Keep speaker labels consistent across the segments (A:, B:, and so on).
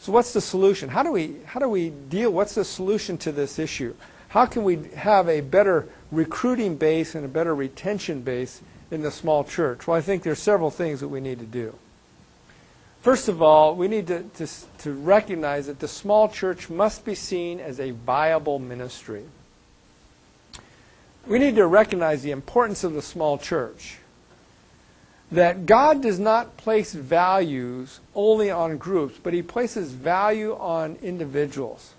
A: So what's the solution? How do we deal? What's the solution to this issue? How can we have a better recruiting base and a better retention base in the small church? Well, I think there's several things that we need to do. First of all, we need to recognize that the small church must be seen as a viable ministry. We need to recognize the importance of the small church. That God does not place values only on groups, but He places value on individuals.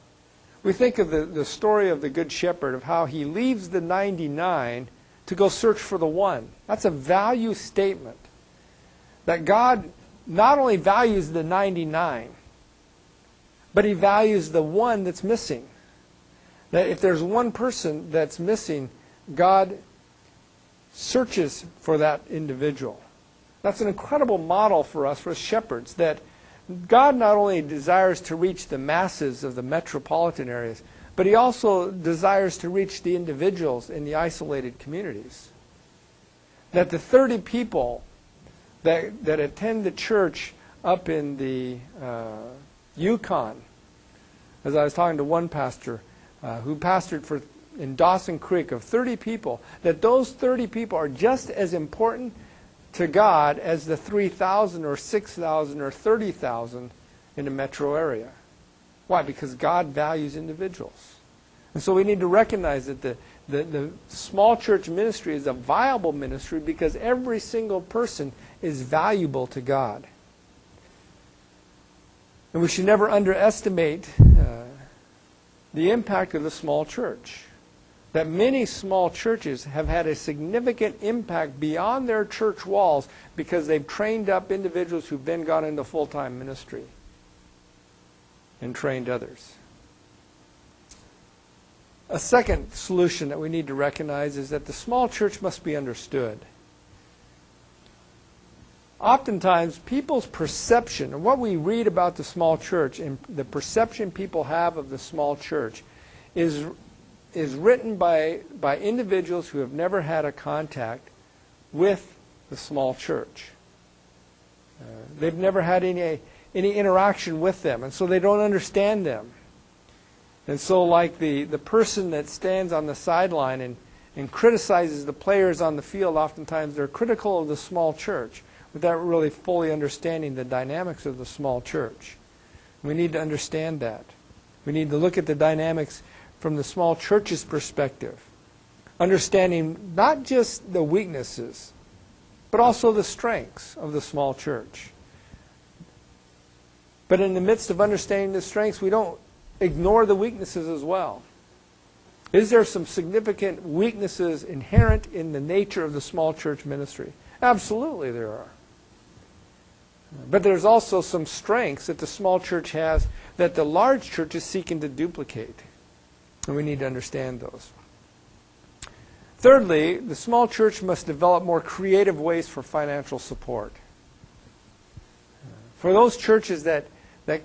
A: We think of the story of the Good Shepherd, of how he leaves the 99 to go search for the one. That's a value statement. That God not only values the 99, but He values the one that's missing. That if there's one person that's missing, God searches for that individual. That's an incredible model for us, for shepherds, that God not only desires to reach the masses of the metropolitan areas, but He also desires to reach the individuals in the isolated communities. That the 30 people that attend the church up in the Yukon, as I was talking to one pastor who pastored in Dawson Creek, of 30 people, that those 30 people are just as important to God as the 3,000 or 6,000 or 30,000 in the metro area. Why? Because God values individuals. And so we need to recognize that the small church ministry is a viable ministry because every single person is valuable to God. And we should never underestimate the impact of the small church. That many small churches have had a significant impact beyond their church walls because they've trained up individuals who've then gone into full-time ministry and trained others. A second solution that we need to recognize is that the small church must be understood. Oftentimes, people's perception, and what we read about the small church and the perception people have of the small church is written by individuals who have never had a contact with the small church. They've never had any interaction with them, and so they don't understand them. And so like the person that stands on the sideline and criticizes the players on the field, oftentimes they're critical of the small church without really fully understanding the dynamics of the small church. We need to understand that. We need to look at the dynamics from the small church's perspective, understanding not just the weaknesses, but also the strengths of the small church. But in the midst of understanding the strengths, we don't ignore the weaknesses as well. Is there some significant weaknesses inherent in the nature of the small church ministry? Absolutely there are. But there's also some strengths that the small church has that the large church is seeking to duplicate. And we need to understand those. Thirdly, the small church must develop more creative ways for financial support. For those churches that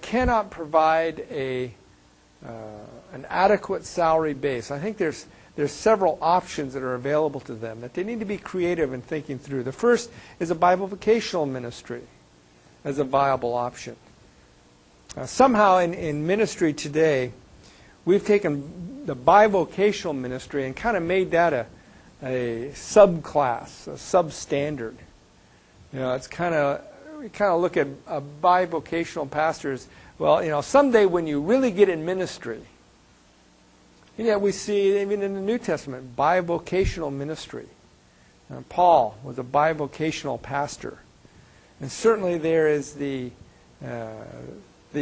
A: cannot provide an adequate salary base, I think there's several options that are available to them that they need to be creative in thinking through. The first is a Bible vocational ministry as a viable option. Somehow in ministry today, we've taken the bivocational ministry and kind of made that a subclass, a substandard. You know, it's we kind of look at a bivocational pastor as, well, you know, someday when you really get in ministry, and yet we see even in the New Testament bivocational ministry. Paul was a bivocational pastor, and certainly there is the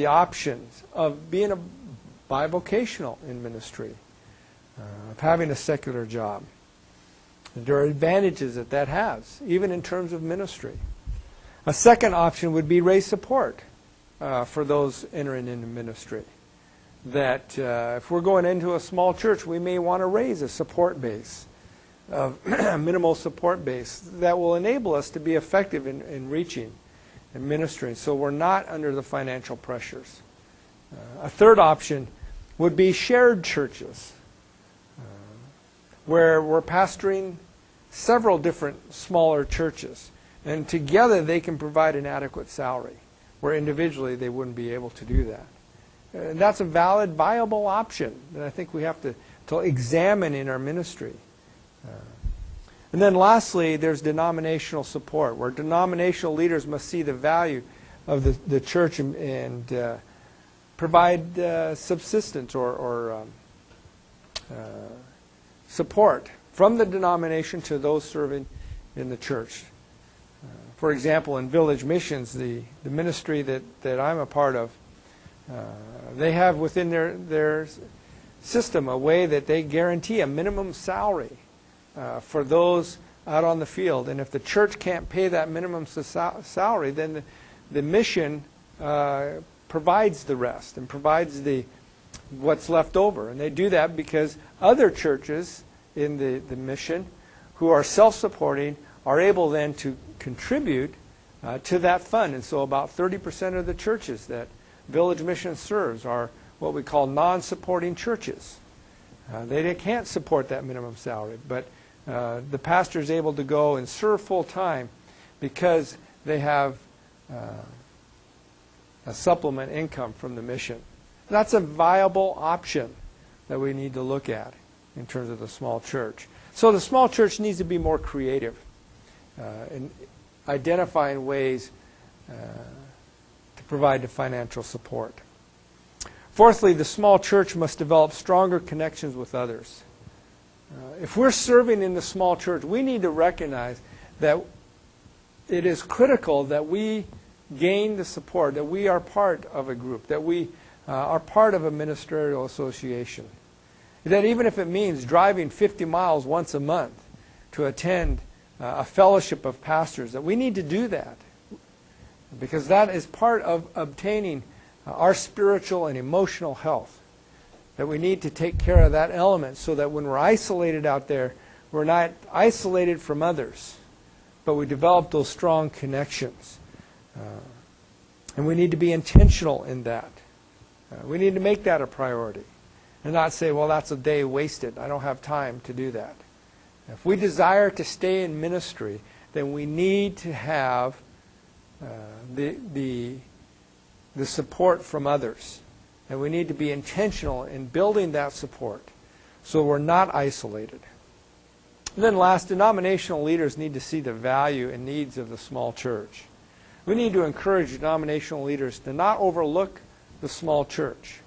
A: options of being a bivocational in ministry, of having a secular job. There are advantages that has, even in terms of ministry. A second option would be raise support for those entering into ministry. That if we're going into a small church, we may want to raise a support base, a minimal support base that will enable us to be effective in reaching and ministering, so we're not under the financial pressures. A third option would be shared churches, where we're pastoring several different smaller churches, and together they can provide an adequate salary. where individually they wouldn't be able to do that. And that's a valid, viable option that I think we have to examine in our ministry. And then lastly, there's denominational support, where denominational leaders must see the value of the church and provide subsistence or support from the denomination to those serving in the church. For example, in Village Missions, the ministry that I'm a part of, they have within their system a way that they guarantee a minimum salary for those out on the field. And if the church can't pay that minimum salary, then the mission provides the rest and provides what's left over. And they do that because other churches in the mission who are self-supporting are able then to contribute to that fund. And so about 30% of the churches that Village Mission serves are what we call non-supporting churches. They can't support that minimum salary, but the pastor is able to go and serve full-time because they have a supplement income from the mission. That's a viable option that we need to look at in terms of the small church. So the small church needs to be more creative in identifying ways to provide the financial support. Fourthly, the small church must develop stronger connections with others. If we're serving in the small church, we need to recognize that it is critical that we gain the support, that we are part of a group, that we are part of a ministerial association. That even if it means driving 50 miles once a month to attend a fellowship of pastors, that we need to do that. Because that is part of obtaining our spiritual and emotional health. That we need to take care of that element so that when we're isolated out there, we're not isolated from others, but we develop those strong connections. And we need to be intentional in that. We need to make that a priority and not say, well, that's a day wasted. I don't have time to do that. If we desire to stay in ministry, then we need to have the support from others. And we need to be intentional in building that support so we're not isolated. And then last, denominational leaders need to see the value and needs of the small church. We need to encourage denominational leaders to not overlook the small church,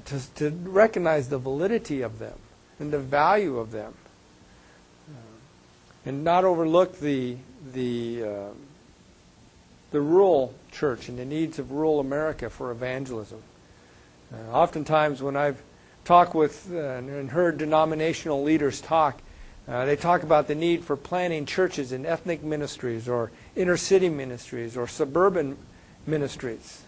A: to recognize the validity of them and the value of them, and not overlook the rural church and the needs of rural America for evangelism. Oftentimes when I've talked with and heard denominational leaders talk, they talk about the need for planting churches in ethnic ministries or inner city ministries or suburban ministries.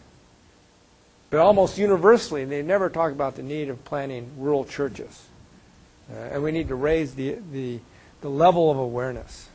A: But almost universally, they never talk about the need of planting rural churches. And we need to raise the level of awareness.